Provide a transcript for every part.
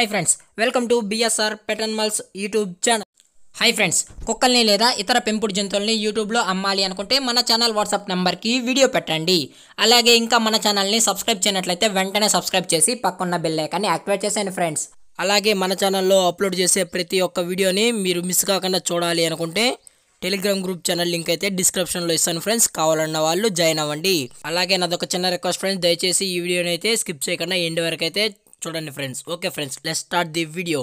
Hi friends, welcome to BSR pet animals YouTube channel. Hi friends, కుక్కల్ని లేదా ఇతర పెంపుడు జంతువుల్ని యూట్యూబ్లో అమ్మాలి అనుకుంటే మన ఛానల్ వాట్సాప్ నెంబర్కి వీడియో పెట్టండి. అలాగే ఇంకా మన ఛానల్ని సబ్స్క్రైబ్ చేయనట్లయితే వెంటనే సబ్స్క్రైబ్ చేసి పక్కన్న బెల్ ఐకాన్ని యాక్టివేట్ చేసేయండి ఫ్రెండ్స్. అలాగే మన ఛానల్లో అప్లోడ్ చేసే ప్రతి ఒక్క వీడియోని మీరు మిస్ కాకుండా చూడాలి అనుకుంటే టెలిగ్రామ్ గ్రూప్ ఛానల్ లింక్ అయితే డిస్క్రిప్షన్లో ఇస్తాను ఫ్రెండ్స్. కావాలన్న వాళ్ళు జాయిన్ అవ్వండి. అలాగే నాదొక చిన్న రిక్వెస్ట్ ఫ్రెండ్స్, దయచేసి ఈ వీడియోని అయితే స్కిప్ చేయకుండా ఎండ్ వరకు అయితే చూడండి friends. Okay friends, let's start the video.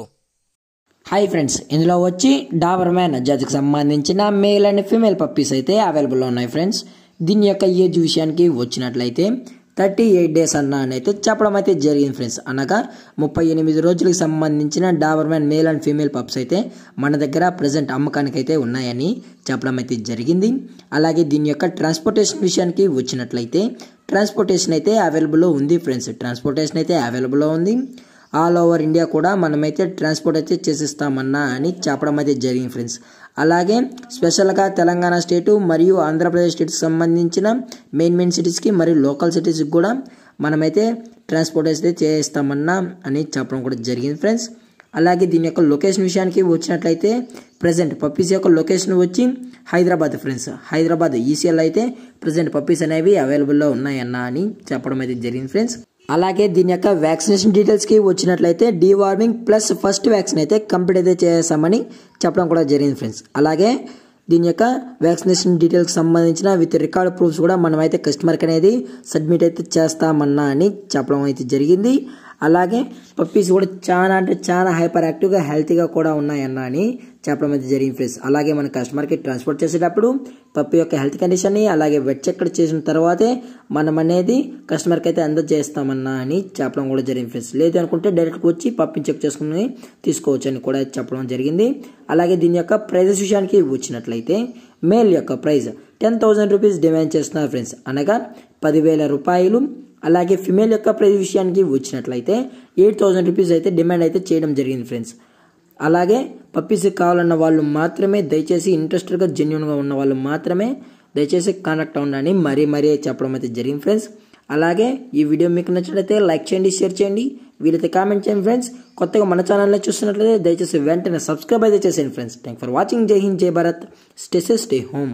Hi friends, ఇందులో వచ్చి డాబర్మ్యాన్ జాతికి సంబంధించిన మేల్ అండ్ ఫీమేల్ పప్పీస్ అయితే అవైలబుల్లో ఉన్నాయి ఫ్రెండ్స్. దీని యొక్క ఏజ్ విషయానికి వచ్చినట్లయితే 38 డేస్ అని అయితే చెప్పడం అయితే జరిగింది ఫ్రెండ్స్. అనగా 38 రోజులకు సంబంధించిన Doberman male and female pups అయితే మన దగ్గర ప్రజెంట్ అమ్మకానికి అయితే ఉన్నాయని చెప్పడం అయితే జరిగింది. అలాగే దీని యొక్క ట్రాన్స్పోర్టేషన్ విషయానికి వచ్చినట్లయితే ట్రాన్స్పోర్టేషన్ అయితే అవైలబుల్లో ఉంది ఫ్రెండ్స్. ట్రాన్స్పోర్టేషన్ అయితే అవైలబుల్లో ఉంది. ఆల్ ఓవర్ ఇండియా కూడా మనమైతే ట్రాన్స్పోర్ట్ అయితే చేసిస్తామన్నా అని చెప్పడం అయితే జరిగింది ఫ్రెండ్స్. అలాగే స్పెషల్గా తెలంగాణ స్టేటు మరియు ఆంధ్రప్రదేశ్ స్టేట్కి సంబంధించిన మెయిన్ సిటీస్కి మరియు లోకల్ సిటీస్కి కూడా మనమైతే ట్రాన్స్పోర్ట్ అయితే చేస్తామన్నా అని చెప్పడం కూడా జరిగింది ఫ్రెండ్స్. అలాగే దీని యొక్క లొకేషన్ విషయానికి వచ్చినట్లయితే ప్రజెంట్ పప్పీస్ యొక్క లొకేషన్ వచ్చి హైదరాబాద్ ఫ్రెండ్స్. హైదరాబాద్ ఈసీఎల్ అయితే ప్రజెంట్ పప్పీస్ అనేవి అవైలబుల్లో ఉన్నాయన్నా అని చెప్పడం అయితే జరిగింది ఫ్రెండ్స్. అలాగే దీని యొక్క వ్యాక్సినేషన్ డీటెయిల్స్కి వచ్చినట్లయితే డీవార్మింగ్ ప్లస్ ఫస్ట్ వ్యాక్సిన్ అయితే కంప్లీట్ అయితే చేసామని చెప్పడం కూడా జరిగింది ఫ్రెండ్స్. అలాగే దీని యొక్క వ్యాక్సినేషన్ డీటెయిల్స్కి సంబంధించిన విత్ రికార్డ్ ప్రూఫ్స్ కూడా మనమైతే కస్టమర్కి అనేది సబ్మిట్ అయితే చేస్తామన్నా అని చెప్పడం అయితే జరిగింది. అలాగే పప్పీస్ కూడా చాలా అంటే చాలా హైపర్ యాక్టివ్గా హెల్తీగా కూడా ఉన్నాయన్నా అని చెప్పడం అయితే జరిగింది ఫ్రెండ్స్. అలాగే మన కస్టమర్కి ట్రాన్స్పోర్ట్ చేసేటప్పుడు పప్పి యొక్క హెల్త్ కండిషన్ని అలాగే వెట్ చెక్ చేసిన తర్వాతే మనం అనేది కస్టమర్కి అయితే అందజేస్తామన్నా అని చెప్పడం కూడా జరిగింది ఫ్రెండ్స్. లేదు అనుకుంటే డైరెక్ట్గా వచ్చి పప్పిని చెక్ చేసుకుని తీసుకోవచ్చు అని కూడా చెప్పడం జరిగింది. అలాగే దీని యొక్క ప్రైజెస్ విషయానికి వచ్చినట్లయితే మేల్ యొక్క ప్రైస్ 10,000 రూపీస్ డిమాండ్ చేస్తున్నారు ఫ్రెండ్స్, అనగా 10,000 రూపాయలు. అలాగే ఫిమేల్ యొక్క ప్రైస్ విషయానికి వచ్చినట్లయితే 8,000 రూపీస్ అయితే డిమాండ్ అయితే చేయడం జరిగింది ఫ్రెండ్స్. అలాగే పప్పీస్ కావాలన్న వాళ్ళు మాత్రమే దయచేసి ఇంట్రెస్టెడ్గా జెన్యున్గా ఉన్న వాళ్ళు మాత్రమే దయచేసి కాంటాక్ట్ అవ్వండి మరీ చెప్పడం అయితే జరిగింది ఫ్రెండ్స్. అలాగే ఈ వీడియో మీకు నచ్చినట్లయితే లైక్ చేయండి, షేర్ చేయండి, వీలైతే కామెంట్ చేయండి ఫ్రెండ్స్. కొత్తగా మన ఛానల్ని చూస్తున్నట్లయితే దయచేసి వెంటనే సబ్స్క్రైబ్ అయితే చేసేయండి ఫ్రెండ్స్. Thank for watching. జై హింద్, జై Bharat, stay safe, stay home.